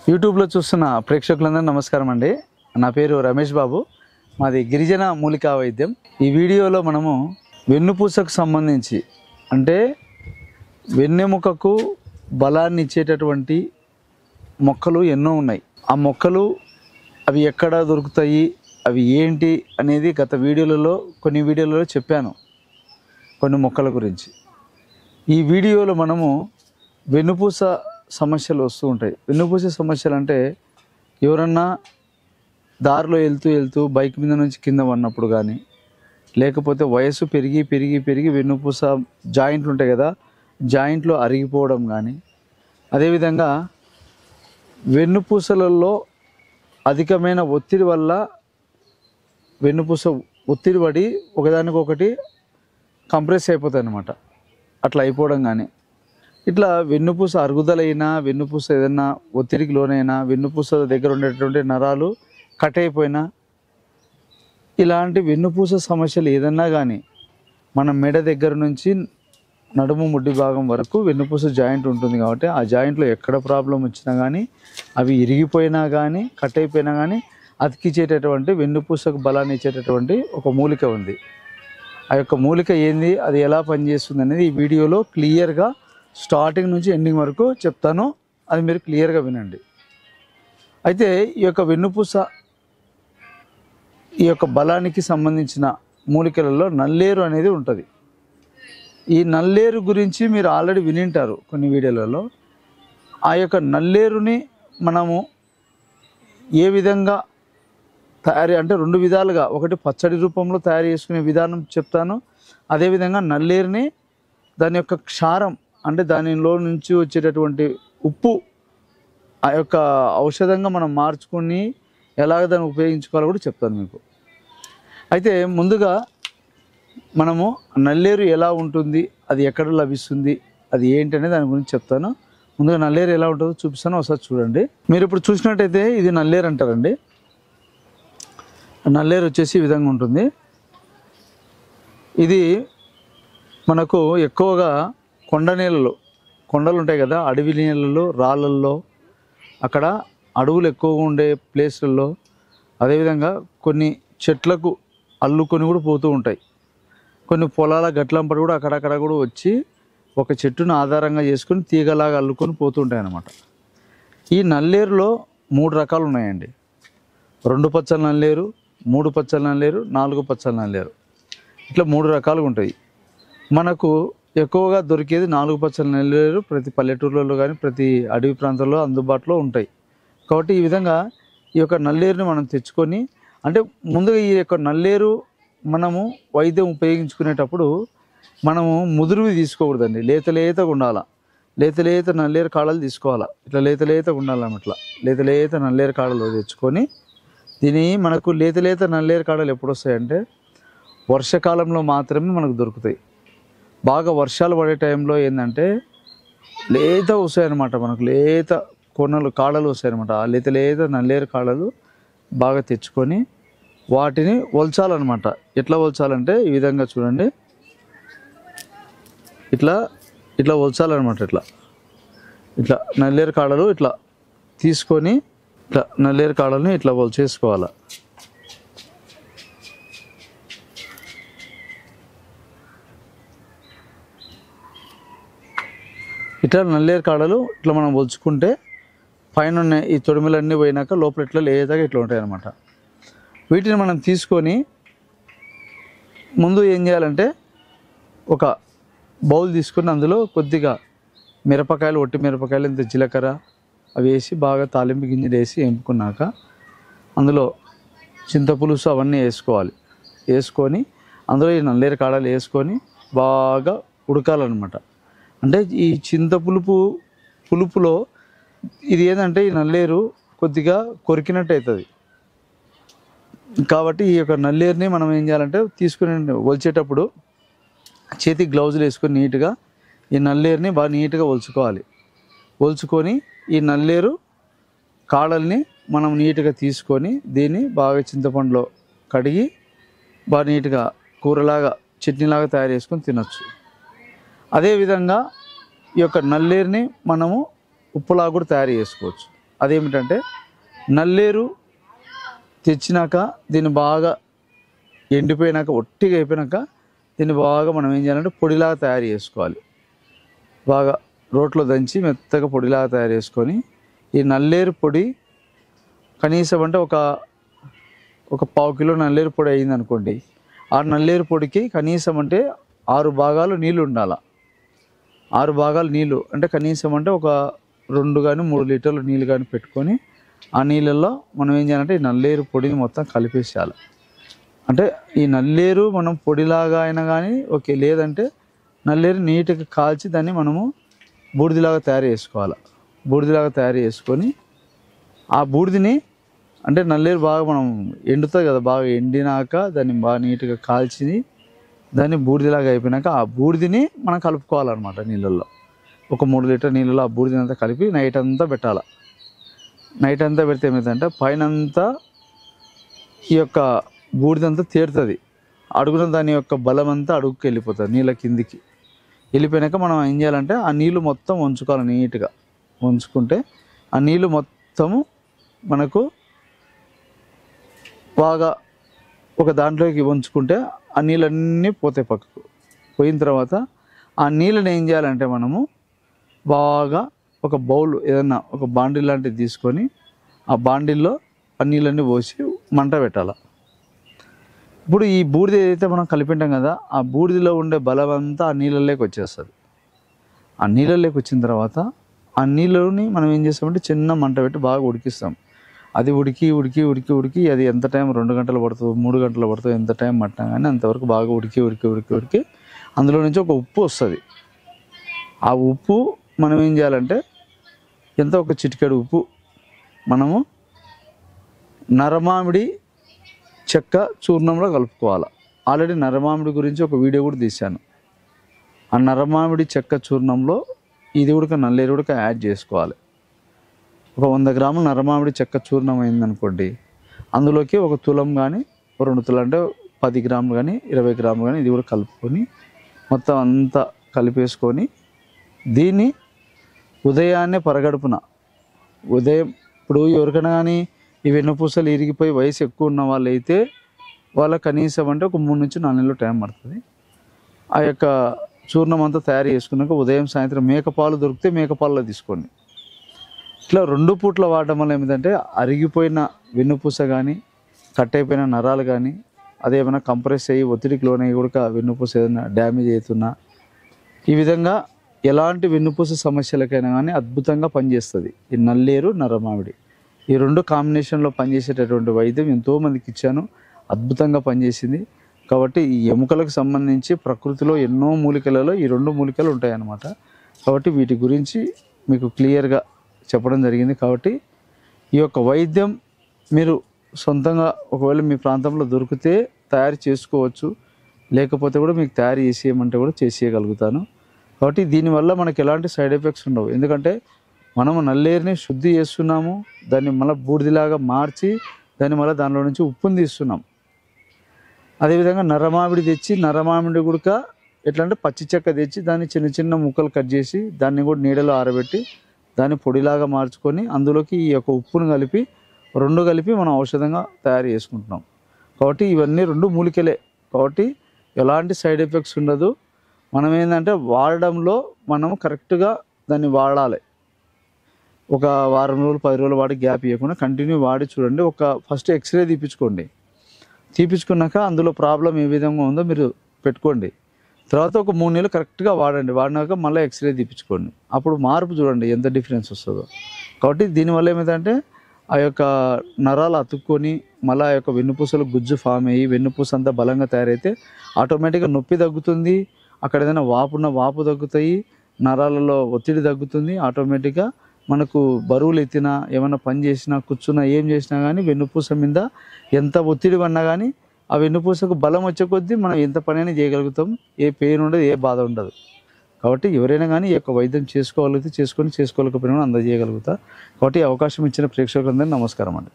యూట్యూబ్లో చూస్తున్న ప్రేక్షకులందరూ నమస్కారం అండి. నా పేరు రమేష్ బాబు, మాది గిరిజన మూలికా వైద్యం. ఈ వీడియోలో మనము వెన్నుపూసకు సంబంధించి అంటే వెన్నెముకకు బలాన్ని ఇచ్చేటటువంటి మొక్కలు ఎన్నో ఉన్నాయి. ఆ మొక్కలు అవి ఎక్కడ దొరుకుతాయి, అవి ఏంటి అనేది గత కొన్ని వీడియోలలో చెప్పాను, కొన్ని మొక్కల గురించి. ఈ వీడియోలో మనము వెన్నుపూస సమస్యలు వస్తూ ఉంటాయి. వెన్నుపూస సమస్యలు అంటే ఎవరన్నా దారిలో వెళ్తూ బైక్ మీద నుంచి కింద పడినప్పుడు కానీ, లేకపోతే వయసు పెరిగి వెన్నుపూస జాయింట్లు ఉంటాయి కదా, జాయింట్లు అరిగిపోవడం కానీ, అదేవిధంగా వెన్నుపూసలలో అధికమైన ఒత్తిడి వల్ల వెన్నుపూస ఒత్తిడి పడి ఒకదానికొకటి కంప్రెస్ అయిపోతాయి అన్నమాట. అట్లా అయిపోవడం కానీ, ఇట్లా వెన్నుపూస అరుగుదలైనా, వెన్నుపూస ఏదైనా ఒత్తిడికి లోనైనా, వెన్నుపూస దగ్గర ఉండేటువంటి నరాలు కట్ అయిపోయినా, ఇలాంటి వెన్నుపూస సమస్యలు ఏదన్నా కానీ మన మెడ దగ్గర నుంచి నడుము ముడ్డి భాగం వరకు వెన్నుపూస జాయింట్ ఉంటుంది. కాబట్టి ఆ జాయింట్లో ఎక్కడ ప్రాబ్లం వచ్చినా కానీ, అవి ఇరిగిపోయినా కానీ, కట్ అయిపోయినా కానీ అతికిచ్చేటటువంటి వెన్నుపూసకు బలాన్ని ఇచ్చేటటువంటి ఒక మూలిక ఉంది. ఆ యొక్క మూలిక ఏంది, అది ఎలా పనిచేస్తుంది అనేది ఈ వీడియోలో క్లియర్గా స్టార్టింగ్ నుంచి ఎండింగ్ వరకు చెప్తాను. అది మీరు క్లియర్గా వినండి. అయితే ఈ యొక్క వెన్నుపూస ఈ యొక్క బలానికి సంబంధించిన మూలికలలో నల్లేరు అనేది ఉంటుంది. ఈ నల్లేరు గురించి మీరు ఆల్రెడీ వినింటారు కొన్ని వీడియోలలో. ఆ యొక్క నల్లేరుని మనము ఏ విధంగా అంటే రెండు విధాలుగా, ఒకటి పచ్చడి రూపంలో తయారు చేసుకునే విధానం చెప్తాను. అదేవిధంగా నల్లేరుని దాని యొక్క క్షారం అంటే దానిలో నుంచి వచ్చేటటువంటి ఉప్పు ఆ యొక్క ఔషధంగా మనం మార్చుకొని ఎలాగ దాన్ని ఉపయోగించుకోవాలో కూడా చెప్తాను మీకు. అయితే ముందుగా మనము నల్లేరు ఎలా ఉంటుంది, అది ఎక్కడ లభిస్తుంది, అది ఏంటి అనేది దాని గురించి చెప్తాను. ముందుగా నల్లేరు ఎలా ఉంటుందో చూపిస్తాను, ఒకసారి చూడండి. మీరు ఇప్పుడు చూసినట్టయితే ఇది నల్లేరు అంటారండి. నల్లేరు వచ్చేసి ఈ విధంగా ఉంటుంది. ఇది మనకు ఎక్కువగా కొండలు ఉంటాయి కదా, అడవి నీళ్ళలో, రాళ్ళల్లో, అక్కడ అడవులు ఎక్కువగా ఉండే ప్లేస్లలో, అదేవిధంగా కొన్ని చెట్లకు అల్లుకొని కూడా పోతూ ఉంటాయి. కొన్ని పొలాల గట్లంపడి కూడా అక్కడక్కడ కూడా వచ్చి ఒక చెట్టును ఆధారంగా చేసుకొని తీగలాగా అల్లుకొని పోతూ ఉంటాయి అన్నమాట. ఈ నల్లేరులో 3 రకాలు ఉన్నాయండి. 2 పచ్చల నల్లేరు, 3 పచ్చల నల్లేరు, 4 పచ్చల నల్లేరు, ఇట్లా 3 రకాలుగా ఉంటాయి. మనకు ఎక్కువగా దొరికేది 4 పచ్చల నల్లేరు ప్రతి పల్లెటూర్లలో కానీ ప్రతి అడవి ప్రాంతాల్లో అందుబాటులో ఉంటాయి. కాబట్టి ఈ విధంగా ఈ యొక్క నల్లేరుని మనం తెచ్చుకొని, అంటే ముందుగా ఈ యొక్క నల్లేరు మనము వైద్యం ఉపయోగించుకునేటప్పుడు మనము ముదురువి తీసుకోకూడదండి, లేతగా ఉండాలి. లేత నల్లేరు కాడలు తీసుకోవాలా, ఇట్లా లేతగా ఉండాలన్నమాట. ఇట్లా లేత నల్లేరు కాడలు తెచ్చుకొని, దీని మనకు లేత నల్లేరు కాడలు ఎప్పుడు వస్తాయంటే వర్షాకాలంలో మాత్రమే మనకు దొరుకుతాయి. బాగా వర్షాలు పడే టైంలో ఏంటంటే లేత వస్తాయన్నమాట, మనకు లేత కాడలు వస్తాయన్నమాట. ఆ లేత నల్లేరు కాడలు బాగా తెచ్చుకొని వాటిని ఒలచాలన్నమాట. ఎట్లా ఒలచాలంటే ఈ విధంగా చూడండి, ఇట్లా ఒలచాలన్నమాట. ఇట్లా నల్లేరు కాడలు ఇట్లా తీసుకొని ఇట్లా నల్లేరు కాడల్ని ఇట్లా ఒలిచేసుకోవాలి. ఇట్లా నల్లేరు కాడలు ఇట్లా మనం ఒలుచుకుంటే పైన ఉన్న ఈ తొడిమలన్నీ పోయినాక లోపల ఇట్లా లేదాగా ఇట్లా ఉంటాయి అన్నమాట. వీటిని మనం తీసుకొని ముందు ఏం చేయాలంటే ఒక బౌల్ తీసుకొని అందులో కొద్దిగా మిరపకాయలు, ఒట్టి మిరపకాయలు, ఇంత జీలకర్ర అవి వేసి బాగా తాలింపు గింజలు వేసి ఎంపుకున్నాక అందులో చింతపులుసు అవన్నీ వేసుకొని అందులో ఈ నల్లేరు కాడలు వేసుకొని బాగా ఉడకాలన్నమాట. అంటే ఈ పులుపులో ఇది ఏంటంటే ఈ నల్లేరు కొద్దిగా కొరికినట్టు అవుతుంది. కాబట్టి ఈ యొక్క నల్లేరుని మనం ఏం చేయాలంటే తీసుకుని ఒలిచేటప్పుడు చేతికి గ్లౌజులు వేసుకొని నీట్గా ఈ నల్లేరుని బాగా నీట్గా ఒలుచుకొని ఈ నల్లేరు కాడల్ని మనం నీట్గా తీసుకొని దీన్ని బాగా చింతపండులో కడిగి బాగా నీట్గా కూరలాగా చట్నీలాగా తయారు చేసుకొని తినొచ్చు. అదేవిధంగా ఈ యొక్క నల్లేరుని మనము ఉప్పులా కూడా తయారు చేసుకోవచ్చు. అదేమిటంటే నల్లేరు తెచ్చినాక దీన్ని బాగా ఎండిపోయినాక ఒట్టిగా అయిపోయినాక దీన్ని బాగా మనం ఏం చేయాలంటే పొడిలాగా తయారు చేసుకోవాలి. బాగా రోట్లో దంచి మెత్తగా పొడిలాగా తయారు చేసుకొని ఈ నల్లేరు పొడి కనీసం అంటే ఒక పావు కిలో నల్లేరు పొడి అయింది అనుకోండి. ఆ నల్లేరు పొడికి కనీసం అంటే 6 భాగాలు నీళ్ళు ఉండాలి. 6 భాగాలు నీళ్ళు అంటే కనీసం అంటే ఒక 2 కానీ 3 లీటర్లు నీళ్ళు కానీ పెట్టుకొని ఆ నీళ్ళల్లో మనం ఏం చేయాలంటే ఈ నల్లేరు పొడిని మొత్తం కలిపేసేయాలి. అంటే ఈ నల్లేరు మనం పొడిలాగా అయినా కానీ ఓకే, లేదంటే నల్లేరు నీట్గా కాల్చి దాన్ని మనము బూడిదిలాగా తయారు చేసుకోవాలి. బూడిదిలాగా తయారు చేసుకొని ఆ బూడిదని అంటే నల్లేరు బాగా మనం ఎండుతుంది కదా, బాగా ఎండినాక దాన్ని బాగా నీట్గా కాల్చి దాన్ని బూడిదిలాగా అయిపోయినాక ఆ బూడిదని మనం కలుపుకోవాలన్నమాట నీళ్ళల్లో. ఒక 3 లీటర్ నీళ్ళలో ఆ బూడిదని అంతా కలిపి నైట్ అంతా పెట్టాలి. నైట్ అంతా పెడితే ఏమవుతుందంటే పైనంతా ఈ యొక్క బూడిదంతా తేరుతుంది. అడుగున దాని యొక్క బలం అంతా అడుగుకి వెళ్ళిపోతుంది, నీళ్ళ కిందికి వెళ్ళిపోయినాక మనం ఏం చేయాలంటే ఆ నీళ్ళు మొత్తం ఉంచుకోవాలి. నీట్గా ఉంచుకుంటే ఆ నీళ్ళు మొత్తము మనకు బాగా ఒక దాంట్లోకి ఉంచుకుంటే ఆ నీళ్ళన్నీ పోతాయి పక్కకు. పోయిన తర్వాత ఆ నీళ్ళని ఏం చేయాలంటే మనము బాగా ఒక బౌల్ ఏదన్నా ఒక బాండిల్ లాంటిది తీసుకొని ఆ బాండిల్లో ఆ నీళ్ళన్నీ పోసి మంట పెట్టాలి. ఇప్పుడు ఈ బూడిద ఏదైతే మనం కలిపింటాం కదా, ఆ బూడిదలో ఉండే బలం అంతా ఆ నీళ్ళలోకి వచ్చేస్తుంది. ఆ నీళ్ళలోకి వచ్చిన తర్వాత ఆ నీళ్ళని మనం ఏం చేస్తామంటే చిన్న మంట పెట్టి బాగా ఉడికిస్తాం. అది ఉడికి ఉడికి ఉడికి ఉడికి అది ఎంత టైం 2 గంటలు పడుతుందో 3 గంటలు పడుతుందో ఎంత టైం పట్టినా కానీ అంతవరకు బాగా ఉడికి ఉడికి ఉడికి ఉడికి అందులో నుంచి ఒక ఉప్పు వస్తుంది. ఆ ఉప్పు మనం ఏం చేయాలంటే ఎంత ఒక చిటికెడు ఉప్పు మనము నరమామిడి చెక్క చూర్ణంలో కలుపుకోవాలి. ఆల్రెడీ నరమామిడి గురించి ఒక వీడియో కూడా తీశాను. ఆ నరమామిడి చెక్క చూర్ణంలో ఇది కూడా నల్లేరు కూడా యాడ్ చేసుకోవాలి. ఒక 100 గ్రాముల నరమామిడి చెక్క చూర్ణం అయిందనుకోండి, అందులోకి 1 తులం కానీ 2 తులం అంటే 10 గ్రాములు కానీ 20 గ్రాములు కానీ ఇది కూడా కలుపుకొని మొత్తం అంతా కలిపేసుకొని దీన్ని ఉదయాన్నే పరగడుపున ఉదయం ఇప్పుడు ఎవరికైనా కానీ ఈ వెన్నుపూసలు ఇరిగిపోయి వయసు ఎక్కువ ఉన్న వాళ్ళు అయితే వాళ్ళ కనీసం అంటే ఒక 3 నుంచి 4 నెలలు టైం పడుతుంది. ఆ యొక్క చూర్ణం అంతా తయారు చేసుకున్నాక ఉదయం సాయంత్రం మేకపాలు దొరికితే మేకపాలలో తీసుకోండి. ఇట్లా 2 పూట్ల వాడడం వల్ల ఏమిటంటే అరిగిపోయిన వెన్నుపూస కానీ కట్ అయిపోయిన నరాలు కానీ అదేమైనా కంప్రెస్ అయ్యి ఒత్తిడికి లోనయ్యి కూడా వెన్నుపూస ఏదైనా డ్యామేజ్ అవుతున్నా ఈ విధంగా ఎలాంటి వెన్నుపూస సమస్యలకైనా కానీ అద్భుతంగా పనిచేస్తుంది ఈ నల్లేరు నరమామిడి. ఈ 2 కాంబినేషన్లో పనిచేసేటటువంటి వైద్యం ఎంతోమందికి ఇచ్చాను, అద్భుతంగా పనిచేసింది. కాబట్టి ఈ ఎముకలకు సంబంధించి ప్రకృతిలో ఎన్నో మూలికలలో ఈ 2 మూలికలు ఉంటాయన్నమాట. కాబట్టి వీటి గురించి మీకు క్లియర్గా చెప్పడం జరిగింది. కాబట్టి ఈ యొక్క వైద్యం మీరు సొంతంగా ఒకవేళ మీ ప్రాంతంలో దొరికితే తయారు చేసుకోవచ్చు, లేకపోతే కూడా మీకు తయారు చేసేయమంటే కూడా చేసేయగలుగుతాను. కాబట్టి దీనివల్ల మనకు ఎలాంటి సైడ్ ఎఫెక్ట్స్ ఉండవు. ఎందుకంటే మనము నల్లేరుని శుద్ధి చేస్తున్నాము, దాన్ని మళ్ళీ బూడిదిలాగా మార్చి దాన్ని మళ్ళీ దానిలో నుంచి ఉప్పుని తీస్తున్నాం. అదేవిధంగా నరమామిడి తెచ్చి నరమామిడి గుడక ఎట్లా అంటే పచ్చి చెక్క తెచ్చి దాన్ని చిన్న చిన్న ముక్కలు కట్ చేసి దాన్ని కూడా నీడలో ఆరబెట్టి దాన్ని పొడిలాగా మార్చుకొని అందులోకి ఈ యొక్క ఉప్పును కలిపి 2 కలిపి మనం ఔషధంగా తయారు చేసుకుంటున్నాం. కాబట్టి ఇవన్నీ 2 మూలికలే. కాబట్టి ఎలాంటి సైడ్ ఎఫెక్ట్స్ ఉండదు. మనం ఏంటంటే వాడడంలో మనము కరెక్ట్గా దాన్ని వాడాలి. ఒక వారం రోజులు 10 రోజులు వాడి గ్యాప్ ఇవ్వకుండా కంటిన్యూ వాడి చూడండి. First x ray తీపించుకోండి. తీపించుకున్నాక అందులో ప్రాబ్లం ఏ విధంగా ఉందో మీరు పెట్టుకోండి. తర్వాత ఒక 3 నెలలు కరెక్ట్గా వాడండి. వాడినాక మళ్ళీ ఎక్స్రే తీపించుకోండి. అప్పుడు మార్పు చూడండి ఎంత డిఫరెన్స్ వస్తుందో. కాబట్టి దీనివల్ల ఏమైందంటే ఆ యొక్క నరాలు అతుక్కొని మళ్ళీ ఆ యొక్క వెన్నుపూసలు గుజ్జు ఫామ్ అయ్యి వెన్నుపూస అంతా బలంగా తయారైతే ఆటోమేటిక్గా నొప్పి తగ్గుతుంది. అక్కడ ఏదైనా వాపు తగ్గుతాయి, నరాలలో ఒత్తిడి తగ్గుతుంది. ఆటోమేటిక్గా మనకు బరువులు ఎత్తినా ఏమైనా పని చేసినా కూర్చున్నా ఏం చేసినా కానీ వెన్నుపూస మీద ఎంత ఒత్తిడి పడినా కానీ ఆ వెన్నుపూసకు బలం వచ్చే కొద్దీ మనం ఎంత పనైనా చేయగలుగుతాం. ఏ పెయిన్ ఉండదు, ఏ బాధ ఉండదు. కాబట్టి ఎవరైనా కానీ ఈ యొక్క వైద్యం చేసుకోగలిగితే చేసుకోలేకపోయినా అందజేయగలుగుతా. కాబట్టి అవకాశం ఇచ్చిన ప్రేక్షకులందరికీ నమస్కారం అండి.